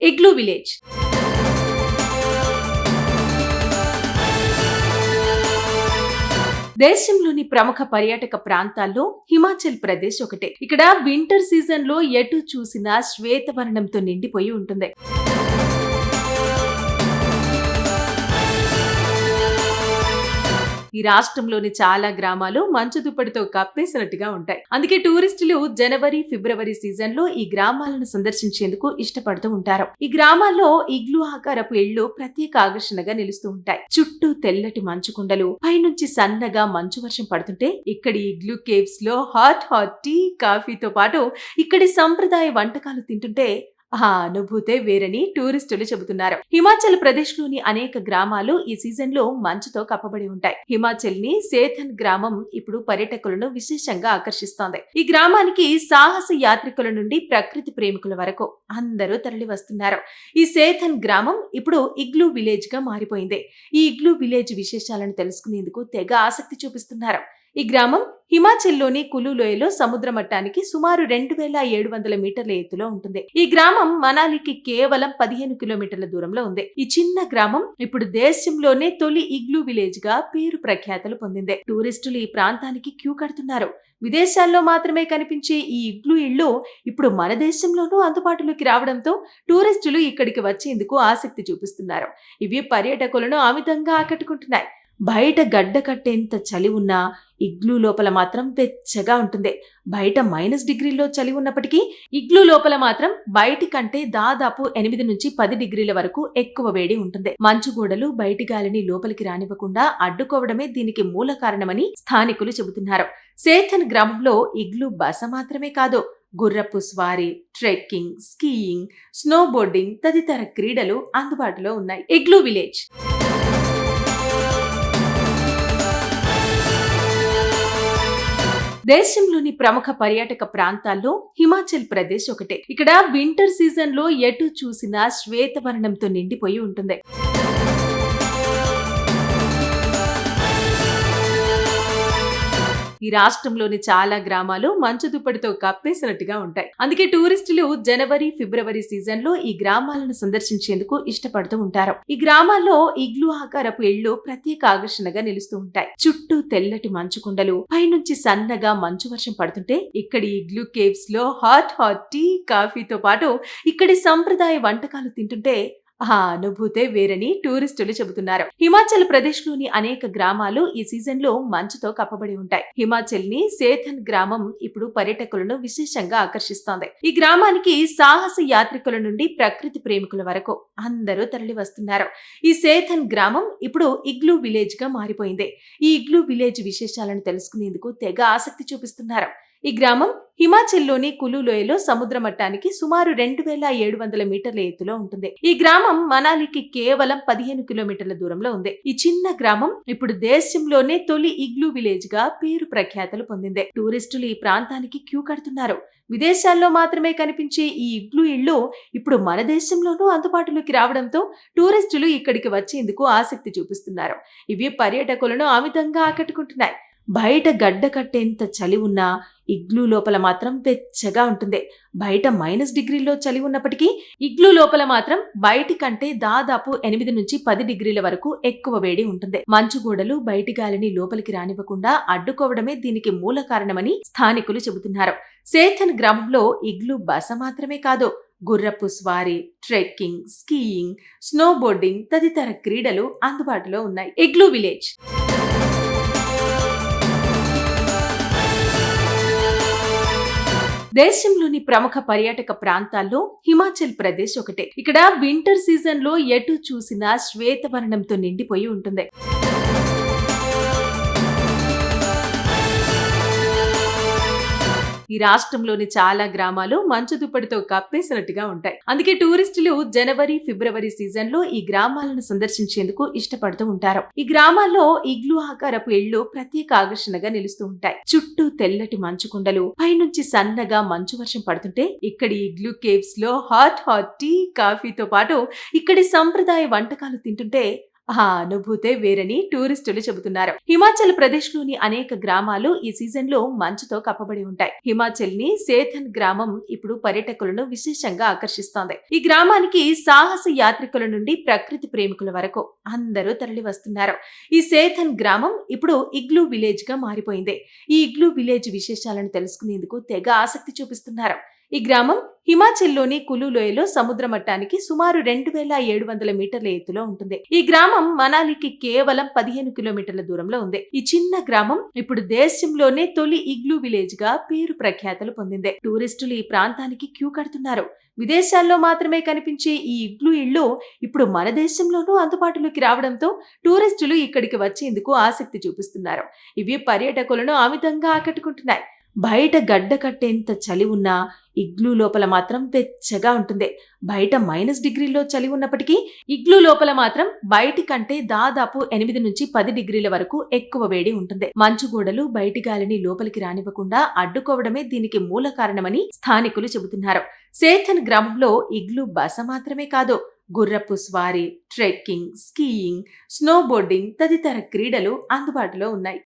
Igloo village. దేశంలోని ప్రముఖ పర్యాటక ప్రాంతాల్లో హిమాచల్ ప్రదేశ్ ఒకటే. ఇక్కడ వింటర్ సీజన్ లో ఎటు చూసినా శ్వేతవర్ణంతో నిండిపోయి ఉంటుంది. ఈ రాష్ట్రంలోని చాలా గ్రామాలు మంచు దుప్పటితో కప్పేసినట్టుగా ఉంటాయి. అందుకే టూరిస్టులు జనవరి, ఫిబ్రవరి సీజన్ లో ఈ గ్రామాలను సందర్శించేందుకు ఇష్టపడుతూ ఉంటారు. ఈ గ్రామాల్లో ఇగ్లూ ఆకారపు ఇళ్లు ప్రత్యేక ఆకర్షణగా నిలుస్తూ ఉంటాయి. చుట్టూ తెల్లటి మంచు కొండలు, పైనుంచి సన్నగా మంచు వర్షం పడుతుంటే ఇక్కడి ఇగ్లూ కేవ్స్ లో హాట్ టీ, కాఫీతో పాటు ఇక్కడి సంప్రదాయ వంటకాలు తింటుంటే ఆ అనుభూతే వేరని టూరిస్టులు చెబుతున్నారు. హిమాచల్ ప్రదేశ్ లోని అనేక గ్రామాలు ఈ సీజన్ లో మంచుతో కప్పబడి ఉంటాయి. హిమాచల్ ని సేథన్ గ్రామం ఇప్పుడు పర్యాటకులను విశేషంగా ఆకర్షిస్తోంది. ఈ గ్రామానికి సాహస యాత్రికుల నుండి ప్రకృతి ప్రేమికుల వరకు అందరూ తరలి వస్తున్నారు. ఈ సేథన్ గ్రామం ఇప్పుడు ఇగ్లూ విలేజ్ గా మారిపోయింది. ఈ ఇగ్లూ విలేజ్ విశేషాలను తెలుసుకునేందుకు తెగ ఆసక్తి చూపిస్తున్నారు. ఈ గ్రామం హిమాచల్లోని కులు లోయలో సముద్ర మట్టానికి సుమారు 2700 మీటర్ల ఎత్తులో ఉంటుంది. ఈ గ్రామం మనాలికి కేవలం 15 కిలోమీటర్ల దూరంలో ఉంది. ఈ చిన్న గ్రామం ఇప్పుడు దేశంలోనే తొలి ఇగ్లూ విలేజ్ గా పేరు ప్రఖ్యాతలు పొందింది. టూరిస్టులు ఈ ప్రాంతానికి క్యూ కడుతున్నారు. విదేశాల్లో మాత్రమే కనిపించే ఈ ఇగ్లూ ఇళ్లు ఇప్పుడు మన దేశంలోనూ అందుబాటులోకి రావడంతో టూరిస్టులు ఇక్కడికి వచ్చేందుకు ఆసక్తి చూపిస్తున్నారు. ఇవి పర్యాటకులను అమితంగా ఆకట్టుకుంటున్నాయి. బయట గడ్డ కట్టేంత చలి ఉన్నా ఇగ్లూ లోపల మాత్రం వెచ్చగా ఉంటుంది. బయట -డిగ్రీల్లో చలి ఉన్నప్పటికీ ఇగ్లూ లోపల మాత్రం బయటి కంటే దాదాపు 8 నుంచి 10 డిగ్రీల వరకు ఎక్కువ వేడి ఉంటుంది. మంచు గోడలు బయటి గాలిని లోపలికి రానివ్వకుండా అడ్డుకోవడమే దీనికి మూల కారణమని స్థానికులు చెబుతున్నారు. సేథన్ గ్రామంలో ఇగ్లూ బస మాత్రమే కాదు, గుర్రపు స్వారీ, ట్రెక్కింగ్, స్కీయింగ్, స్నోబోర్డింగ్ తదితర క్రీడలు అందుబాటులో ఉన్నాయి. Igloo village. దేశంలోని ప్రముఖ పర్యాటక ప్రాంతాల్లో హిమాచల్ ప్రదేశ్ ఒకటే. ఇక్కడ వింటర్ సీజన్ లో ఎటు చూసినా శ్వేతవర్ణంతో నిండిపోయి ఉంటుంది. ఈ రాష్ట్రంలోని చాలా గ్రామాలు మంచు దుప్పటితో కప్పేసినట్టుగా ఉంటాయి. అందుకే టూరిస్టులు జనవరి, ఫిబ్రవరి సీజన్ లో ఈ గ్రామాలను సందర్శించేందుకు ఇష్టపడుతూ ఉంటారు. ఈ గ్రామాల్లో ఇగ్లూ ఆకారపు ఇళ్లు ప్రత్యేక ఆకర్షణగా నిలుస్తూ ఉంటాయి. చుట్టూ తెల్లటి మంచు కొండలు, పైనుంచి సన్నగా మంచు వర్షం పడుతుంటే ఇక్కడి ఇగ్లూ కేవ్స్ లో హాట్ టీ, కాఫీతో పాటు ఇక్కడి సంప్రదాయ వంటకాలు తింటుంటే ఆ అనుభూతే వేరని టూరిస్టులు చెబుతున్నారు. హిమాచల్ ప్రదేశ్ లోని అనేక గ్రామాలు ఈ సీజన్ లో మంచుతో కప్పబడి ఉంటాయి. హిమాచల్ ని సేథన్ గ్రామం ఇప్పుడు పర్యాటకులను విశేషంగా ఆకర్షిస్తోంది. ఈ గ్రామానికి సాహస యాత్రికుల నుండి ప్రకృతి ప్రేమికుల వరకు అందరూ తరలి వస్తున్నారు. ఈ సేథన్ గ్రామం ఇప్పుడు ఇగ్లూ విలేజ్ గా మారిపోయింది. ఈ ఇగ్లూ విలేజ్ విశేషాలను తెలుసుకునేందుకు తెగ ఆసక్తి చూపిస్తున్నారు. ఈ గ్రామం హిమాచల్లోని కులు లోయలో సముద్ర మట్టానికి సుమారు 2700 మీటర్ల ఎత్తులో ఉంటుంది. ఈ గ్రామం మనాలికి కేవలం 15 కిలోమీటర్ల దూరంలో ఉంది. ఈ చిన్న గ్రామం ఇప్పుడు దేశంలోనే తొలి ఇగ్లూ విలేజ్ గా పేరు ప్రఖ్యాతలు పొందింది. టూరిస్టులు ఈ ప్రాంతానికి క్యూ కడుతున్నారు. విదేశాల్లో మాత్రమే కనిపించే ఈ ఇగ్లూ ఇళ్లు ఇప్పుడు మన దేశంలోనూ అందుబాటులోకి రావడంతో టూరిస్టులు ఇక్కడికి వచ్చేందుకు ఆసక్తి చూపిస్తున్నారు. ఇవి పర్యాటకులను అమితంగా ఆకట్టుకుంటున్నాయి. బయట గడ్డ కట్టేంత చలి ఉన్నా ఇగ్లూ లోపల మాత్రం వెచ్చగా ఉంటుంది. బయట -డిగ్రీల్లో చలి ఉన్నప్పటికీ ఇగ్లూ లోపల మాత్రం బయటి కంటే దాదాపు 8 నుంచి 10 డిగ్రీల వరకు ఎక్కువ వేడి ఉంటుంది. మంచు గోడలు బయటి గాలిని లోపలికి రానివ్వకుండా అడ్డుకోవడమే దీనికి మూల కారణమని స్థానికులు చెబుతున్నారు. సేథన్ గ్రామంలో ఇగ్లూ బస మాత్రమే కాదు, గుర్రపు స్వారీ, ట్రెక్కింగ్, స్కీయింగ్, స్నోబోర్డింగ్ తదితర క్రీడలు అందుబాటులో ఉన్నాయి. Igloo village. దేశంలోని ప్రముఖ పర్యాటక ప్రాంతాల్లో హిమాచల్ ప్రదేశ్ ఒకటే. ఇక్కడ వింటర్ సీజన్ లో ఎటు చూసినా శ్వేతవర్ణంతో నిండిపోయి ఉంటుంది. ఈ రాష్ట్రంలోని చాలా గ్రామాలు మంచు దుప్పటితో కప్పేసినట్టుగా ఉంటాయి. అందుకే టూరిస్టులు జనవరి, ఫిబ్రవరి సీజన్ లో ఈ గ్రామాలను సందర్శించేందుకు ఇష్టపడుతూ ఉంటారు. ఈ గ్రామాల్లో ఇగ్లూ ఆకారపు ఇళ్లు ప్రత్యేక ఆకర్షణగా నిలుస్తూ ఉంటాయి. చుట్టూ తెల్లటి మంచు కొండలు, పైనుంచి సన్నగా మంచు వర్షం పడుతుంటే ఇక్కడి ఇగ్లూ కేవ్స్ లో హాట్ టీ, కాఫీతో పాటు ఇక్కడి సంప్రదాయ వంటకాలు తింటుంటే ఆ అనుభూతే వేరని టూరిస్టులు చెబుతున్నారు. హిమాచల్ ప్రదేశ్ లోని అనేక గ్రామాలు ఈ సీజన్ లో మంచుతో కప్పబడి ఉంటాయి. హిమాచల్ ని సేథన్ గ్రామం ఇప్పుడు పర్యాటకులను విశేషంగా ఆకర్షిస్తోంది. ఈ గ్రామానికి సాహస యాత్రికుల నుండి ప్రకృతి ప్రేమికుల వరకు అందరూ తరలి వస్తున్నారు. ఈ సేథన్ గ్రామం ఇప్పుడు ఇగ్లూ విలేజ్ గా మారిపోయింది. ఈ ఇగ్లూ విలేజ్ విశేషాలను తెలుసుకునేందుకు తెగ ఆసక్తి చూపిస్తున్నారు. ఈ గ్రామం హిమాచల్లోని కులు లోయలో సముద్ర మట్టానికి సుమారు 2700 మీటర్ల ఎత్తులో ఉంటుంది. ఈ గ్రామం మనాలికి కేవలం 15 కిలోమీటర్ల దూరంలో ఉంది. ఈ చిన్న గ్రామం ఇప్పుడు దేశంలోనే తొలి ఇగ్లూ విలేజ్ గా పేరు ప్రఖ్యాతలు పొందింది. టూరిస్టులు ఈ ప్రాంతానికి క్యూ కడుతున్నారు. విదేశాల్లో మాత్రమే కనిపించే ఈ ఇగ్లూ ఇళ్లు ఇప్పుడు మన దేశంలోనూ అందుబాటులోకి రావడంతో టూరిస్టులు ఇక్కడికి వచ్చేందుకు ఆసక్తి చూపిస్తున్నారు. ఇవి పర్యాటకులను అమితంగా ఆకట్టుకుంటున్నాయి. బయట గడ్డ కట్టేంత చలి ఉన్నా ఇగ్లూ లోపల మాత్రం వెచ్చగా ఉంటుంది. బయట -డిగ్రీల్లో చలి ఉన్నప్పటికీ ఇగ్లూ లోపల మాత్రం బయటి కంటే దాదాపు 8 నుంచి 10 డిగ్రీల వరకు ఎక్కువ వేడి ఉంటుంది. మంచు గోడలు బయటి గాలిని లోపలికి రానివ్వకుండా అడ్డుకోవడమే దీనికి మూల కారణమని స్థానికులు చెబుతున్నారు. సేథన్ గ్రామంలో ఇగ్లూ బస మాత్రమే కాదు, గుర్రపు స్వారీ, ట్రెక్కింగ్, స్కీయింగ్, స్నోబోర్డింగ్ తదితర క్రీడలు అందుబాటులో ఉన్నాయి.